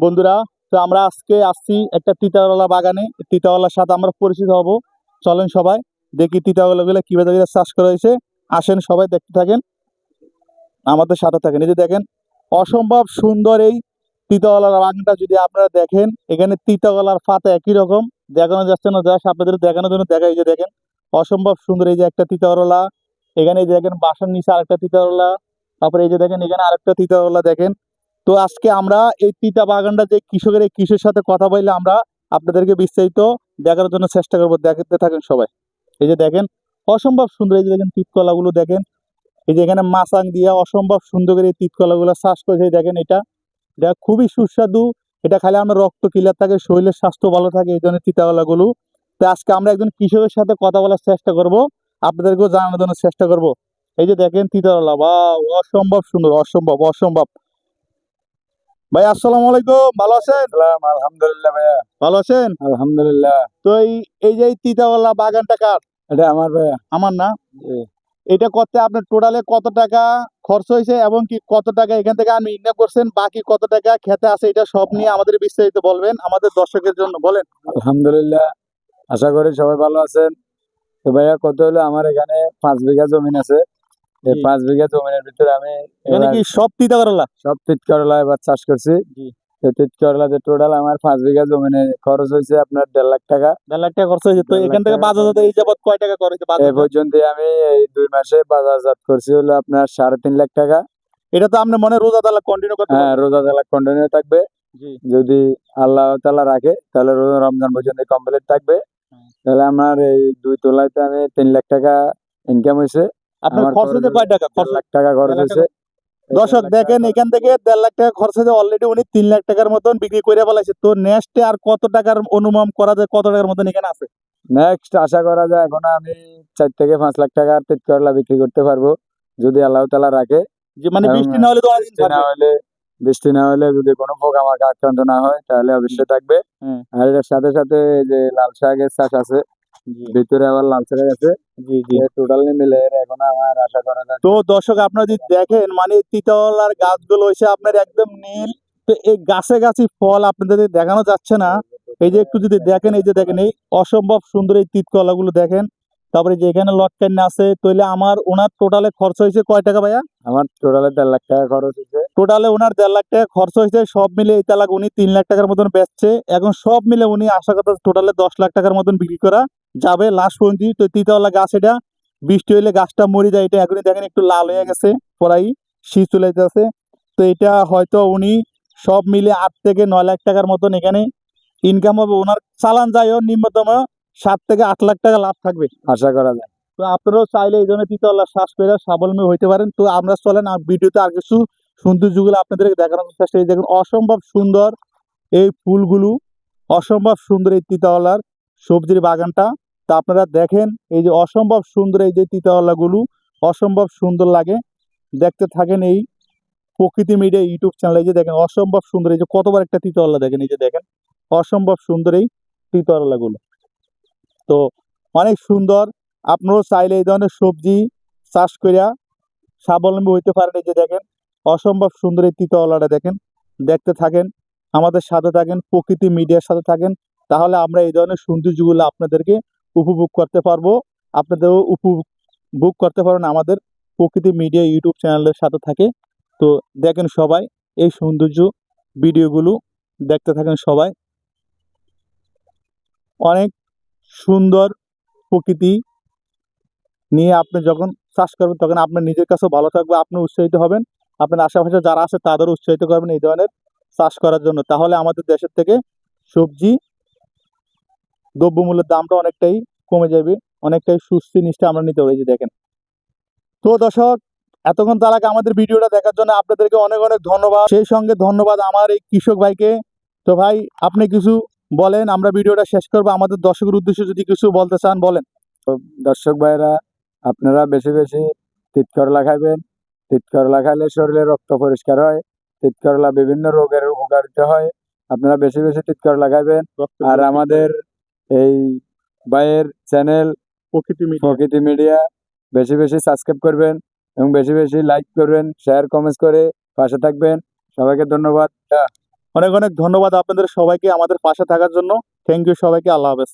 বন্ধুরা, তো আমরা আজকে আসছি একটা তিতাওয়ালা বাগানে। তিতাওয়ালার সাথে আমরা পরিচিত হব। চলেন সবাই দেখি তিতাওয়ালাগুলো কিভাবে চাষ করা হয়েছে। আসেন সবাই দেখতে থাকেন, আমাদের সাথে থাকেন। এই যে দেখেন, অসম্ভব সুন্দর এই তিতাওয়ালার বাগানটা। যদি আপনারা দেখেন, এখানে তিতাওয়ালার পাতা একই রকম দেখানো যাচ্ছে না, জাস্ট আপনাদের দেখানোর জন্য দেখা। এই যে দেখেন, অসম্ভব সুন্দর এই যে একটা তিতাওয়ালা। এখানে এই যে দেখেন, বাসার নিচে আরেকটা তিতাওয়ালা। তারপরে এই যে দেখেন, এখানে আরেকটা তিতাওয়ালা দেখেন। তো আজকে আমরা এই তিতা বাগানটা যে কৃষকের, এই কৃষকের সাথে কথা বললে আমরা আপনাদেরকে বিস্তারিত দেখানোর জন্য চেষ্টা করবো। দেখতে থাকেন সবাই। এই যে দেখেন, অসম্ভব সুন্দর এই যে দেখেন তিতকলাগুলো দেখেন। এই যে এখানে মাচাং দিয়ে অসম্ভব সুন্দর করে এই তিতকলাগুলো চাষ করেছে। দেখেন, এটা এটা খুবই সুস্বাদু। এটা খালি আমরা রক্ত ক্লিয়ার থাকে, শরীরের স্বাস্থ্য ভালো থাকে এই ধরনের তিতাকলাগুলো। তো আজকে আমরা একজন কৃষকের সাথে কথা বলার চেষ্টা করব, আপনাদেরকেও জানানোর জন্য চেষ্টা করব। এই যে দেখেন তিতাকলা, বা অসম্ভব সুন্দর, অসম্ভব অসম্ভব। ভাই আসসালামু আলাইকুম, ভালো আছেন? আলহামদুলিল্লাহ ভাইয়া, ভালো আছেন? আলহামদুলিল্লাহ। তো এই যে তিতাওয়ালা বাগানটা কার? এটা আমার ভাইয়া। আমার না? জি। এটা করতে আপনার টোটালে কত টাকা খরচ হয়েছে এবং কি কত টাকা এখান থেকে আপনি ইনকাম করছেন, বাকি কত টাকা খেতে আছে, এটা সব নিয়ে আমাদের বিস্তারিত বলবেন আমাদের দর্শকের জন্য, বলেন। আলহামদুলিল্লাহ, আশা করি সবাই ভালো আছেন। তো ভাইয়া, কত হলো, আমার এখানে 5 বিঘা জমিন আছে। এই জি। 5 বিঘা জমিনের ভিতরে আমি এখানে এবার কি সব তিতাওয়ালা? সব তিত করলা এবার চাষ করছি। জি। তো তিত করলাতে টোটাল আমার 5 বিঘা জমিনে খরচ হয়েছে আপনার 1.5 লাখ টাকা। 1.5 লাখ টাকা খরচ হয়েছে। তো 1.5 লাখ এখান থেকে টাকা বাজারজাত এই যাবত কয় টাকা খরচ হয়েছে এ বাজারজাত? পর্যন্ত আমি এই 2 মাসে বাজারজাত করছি হলো আপনার 3.5 লাখ টাকা। এটা তো আপনি মনে রোজা তালা কন্টিনিউ করতে হ্যাঁ, পারবেন। রোজা তালা কন্টিনিউ থাকবে। জি। যদি আল্লাহ তাআলা রাখে তাহলে রমজান পর্যন্ত কমপ্লিট থাকবে। তাহলে আমার এই 2 তোলাইতে আমি 3 লাখ টাকা ইনকাম হয়েছে। আপনার আমার খরচ হয়েছে কয় টাকা? 1.5 লাখ টাকা খরচ 1.5 লাখ হয়েছে। টাকা। দর্শক দেখেন, এখান থেকে 1.5 লাখ টাকা খরচ হয়েছে, অলরেডি উনি 3 লাখ টাকার মতন বিক্রি করে ফেলাইছে। তো নেক্সটে আর কত টাকার অনুমান করা যায়, কত টাকার মতন এখানে আছে? নেক্সট আশা করা যায় এখন আমি 4 থেকে 5 লাখ টাকা তিত করলা বিক্রি করতে পারবো যদি আল্লাহ তাআলা রাখে। যে মানে এবং বৃষ্টি না হলে তো অনেকদিন থাকবে। বৃষ্টি না হলে যদি কোনো পোকামাকড় আক্রান্ত না হয় তাহলে অবশ্যই থাকবে। হুম। আর এর সাথে সাথে এই যে লাল শাকের চাষ আছে, জি ভিতরে আবার লাল শাক আছে। জি জি। টোটালি মিলে এখন আমার আশা করা যায়। তো দর্শক আপনারা যদি দেখেন, মানে তিতাওয়ালার গাছগুলো হয়েছে আপনার একদম নীল। তো এই গাছে গাছে ফল আপনাদের দেখানো যাচ্ছে না। এই যে একটু যদি দেখেন, এই যে দেখেন, এই অসম্ভব সুন্দর এই তিতকলাগুলো দেখেন। তারপরে যে এখানে লটকান আছে, তাহলে আমার ওনার টোটালে খরচ হয়েছে কয় টাকা ভাইয়া? আমার টোটালে 1.5 লাখ টাকা খরচ হয়েছে। টোটালে ওনার 1.5 লাখ টাকা খরচ হয়েছে। সব মিলে এই তালাক উনি 3 লাখ টাকার মতন বেচছে। এখন সব মিলে উনি আশা করতে টোটালে 10 লাখ টাকার মতন বিক্রি করা যাবে লাস্ট পর্যন্ত। তো তিতাওয়ালা গাছ, এটা বৃষ্টি হইলে গাছটা মরে যায়। এটা এখনই দেখেন একটু লাল হয়ে গেছে, পরাই শীত চলে যেতেছে। তো এটা হয়তো উনি সব মিলে 8 থেকে 9 লাখ টাকার মতন এখানে ইনকাম হবে ওনার। চালান যায় নিম্নতম 7 থেকে 8 লাখ টাকা লাভ থাকবে আশা করা যায়। তো আপনারাও চাইলে এই ধরনের তিতাওয়ালা চাষ করে স্বাবলম্বী হইতে পারেন। তো আমরা চলেন ভিডিওতে আর কিছু সৌন্দর্যগুলো আপনাদেরকে দেখানোর চেষ্টা করি। দেখুন, অসম্ভব সুন্দর এই ফুলগুলো, অসম্ভব সুন্দর এই তিতাওয়ালার সবজির বাগানটা। তা আপনারা দেখেন, এই যে অসম্ভব সুন্দর এই যে তিতাওয়ালাগুলো, অসম্ভব সুন্দর লাগে। দেখতে থাকেন এই প্রকৃতি মিডিয়া ইউটিউব চ্যানেলে। যে দেখেন, অসম্ভব সুন্দর এই যে কতবার একটা তিতাওয়ালা দেখেন। এই যে দেখেন, অসম্ভব সুন্দর এই তিতাওয়ালাগুলো। তো অনেক সুন্দর। আপনারাও চাইলে এই ধরনের সবজি চাষ করিয়া স্বাবলম্বী হইতে পারেন। এই যে দেখেন, অসম্ভব সুন্দর এই তিতাওয়ালাটা দেখেন। দেখতে থাকেন, আমাদের সাথে থাকেন, প্রকৃতি মিডিয়ার সাথে থাকেন। তাহলে আমরা এই ধরনের সৌন্দর্যগুলো আপনাদেরকে উপভোগ করতে পারবো। আপনাদেরও উপভোগ করতে পারেন আমাদের প্রকৃতি মিডিয়া ইউটিউব চ্যানেলের সাথে থাকে। তো দেখেন সবাই এই সৌন্দর্য ভিডিওগুলো দেখতে থাকেন সবাই। অনেক সুন্দর প্রকৃতি নিয়ে আপনি যখন চাষ করবেন, তখন আপনার নিজের কাছেও ভালো থাকবে, আপনি উৎসাহিত হবেন, আপনার আশেপাশে যারা আছে তাদেরও উৎসাহিত করবেন এই ধরনের চাষ করার জন্য। তাহলে আমাদের দেশের থেকে সবজি দ্রব্যমূল্যের দামটা অনেকটাই কমে যাবে, অনেকটাই সুস্থি নিষ্ঠা আমরা নিতে পারি। এই যে দেখেন। তো দর্শক, এতক্ষণ তার আগে আমাদের ভিডিওটা দেখার জন্য আপনাদেরকে অনেক অনেক ধন্যবাদ। সেই সঙ্গে ধন্যবাদ আমার এই কৃষক ভাইকে। তো ভাই, আপনি কিছু বলেন, আমরা ভিডিওটা শেষ করবো। আমাদের দর্শকের উদ্দেশ্যে যদি কিছু বলতে চান বলেন। তো দর্শক ভাইরা, আপনারা বেশি বেশি তিত করলা খাইবেন। তিত করলা খাইলে শরীরে রক্ত পরিষ্কার হয়। তিত করলা বিভিন্ন রোগের উপকারিতা হয়। আপনারা বেশি বেশি তিত করলা খাইবেন। আর আমাদের এই ভাইয়ের চ্যানেল প্রকৃতি মিডিয়া বেশি বেশি সাবস্ক্রাইব করবেন এবং বেশি বেশি লাইক করবেন, শেয়ার কমেন্টস করে পাশে থাকবেন। সবাইকে ধন্যবাদ। অনেক অনেক ধন্যবাদ আপনাদের সবাইকে আমাদের পাশে থাকার জন্য। থ্যাংক ইউ সবাইকে। আল্লাহ হাফেজ।